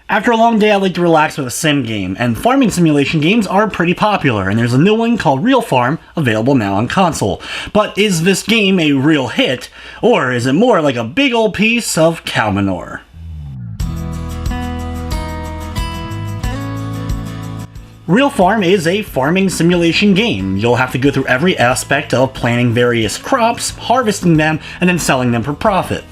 After a long day, I like to relax with a sim game, and farming simulation games are pretty popular, and there's a new one called Real Farm, available now on console. But is this game a real hit, or is it more like a big old piece of cow manure? Real Farm is a farming simulation game. You'll have to go through every aspect of planting various crops, harvesting them, and then selling them for profit.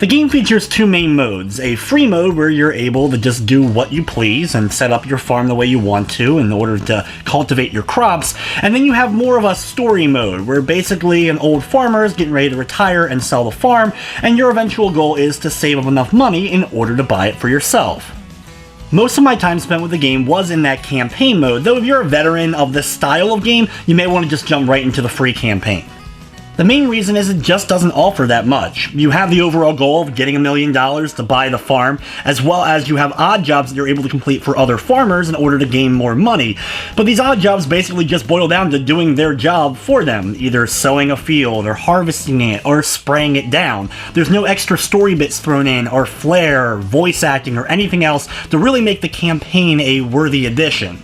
The game features two main modes, a free mode where you're able to just do what you please and set up your farm the way you want to in order to cultivate your crops, and then you have more of a story mode where basically an old farmer is getting ready to retire and sell the farm, and your eventual goal is to save up enough money in order to buy it for yourself. Most of my time spent with the game was in that campaign mode, though if you're a veteran of this style of game, you may want to just jump right into the free campaign. The main reason is it just doesn't offer that much. You have the overall goal of getting $1 million to buy the farm, as well as you have odd jobs that you're able to complete for other farmers in order to gain more money. But these odd jobs basically just boil down to doing their job for them, either sowing a field, or harvesting it, or spraying it down. There's no extra story bits thrown in, or flair, or voice acting, or anything else to really make the campaign a worthy addition.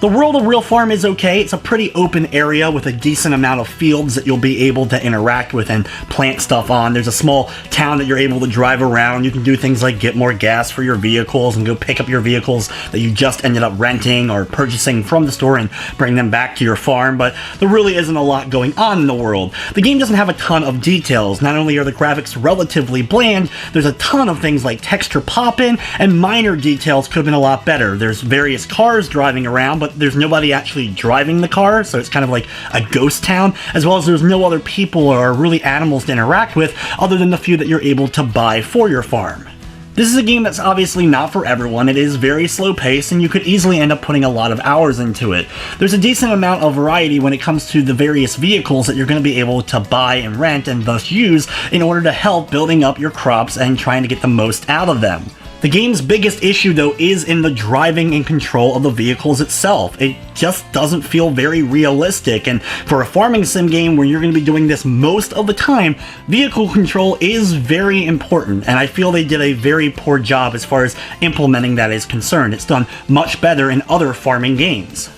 The world of Real Farm is okay. It's a pretty open area with a decent amount of fields that you'll be able to interact with and plant stuff on. There's a small town that you're able to drive around. You can do things like get more gas for your vehicles and go pick up your vehicles that you just ended up renting or purchasing from the store and bring them back to your farm, but there really isn't a lot going on in the world. The game doesn't have a ton of details. Not only are the graphics relatively bland, there's a ton of things like texture pop-in, and minor details could have been a lot better. There's various cars driving around, but there's nobody actually driving the car, so it's kind of like a ghost town, as well as there's no other people or really animals to interact with other than the few that you're able to buy for your farm. This is a game that's obviously not for everyone. It is very slow paced and you could easily end up putting a lot of hours into it. There's a decent amount of variety when it comes to the various vehicles that you're going to be able to buy and rent and thus use in order to help building up your crops and trying to get the most out of them. The game's biggest issue, though, is in the driving and control of the vehicles itself. It just doesn't feel very realistic, and for a farming sim game where you're going to be doing this most of the time, vehicle control is very important, and I feel they did a very poor job as far as implementing that is concerned. It's done much better in other farming games.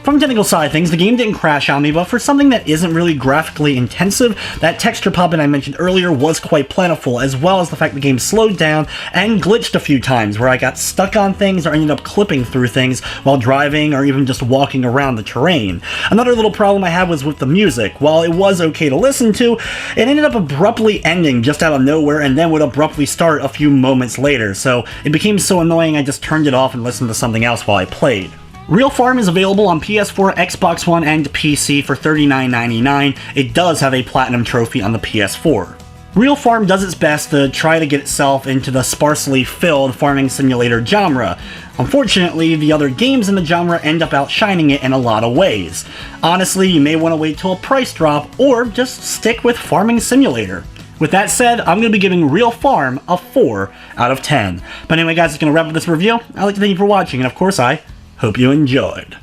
From the technical side of things, the game didn't crash on me, but for something that isn't really graphically intensive, that texture pop-in I mentioned earlier was quite plentiful, as well as the fact the game slowed down and glitched a few times, where I got stuck on things or ended up clipping through things while driving or even just walking around the terrain. Another little problem I had was with the music. While it was okay to listen to, it ended up abruptly ending just out of nowhere and then would abruptly start a few moments later, so it became so annoying I just turned it off and listened to something else while I played. Real Farm is available on PS4, Xbox One, and PC for $39.99. It does have a Platinum trophy on the PS4. Real Farm does its best to try to get itself into the sparsely filled farming simulator genre. Unfortunately, the other games in the genre end up outshining it in a lot of ways. Honestly, you may want to wait till a price drop, or just stick with Farming Simulator. With that said, I'm going to be giving Real Farm a 4 out of 10. But anyway guys, that's going to wrap up this review. I'd like to thank you for watching, and of course I hope you enjoyed.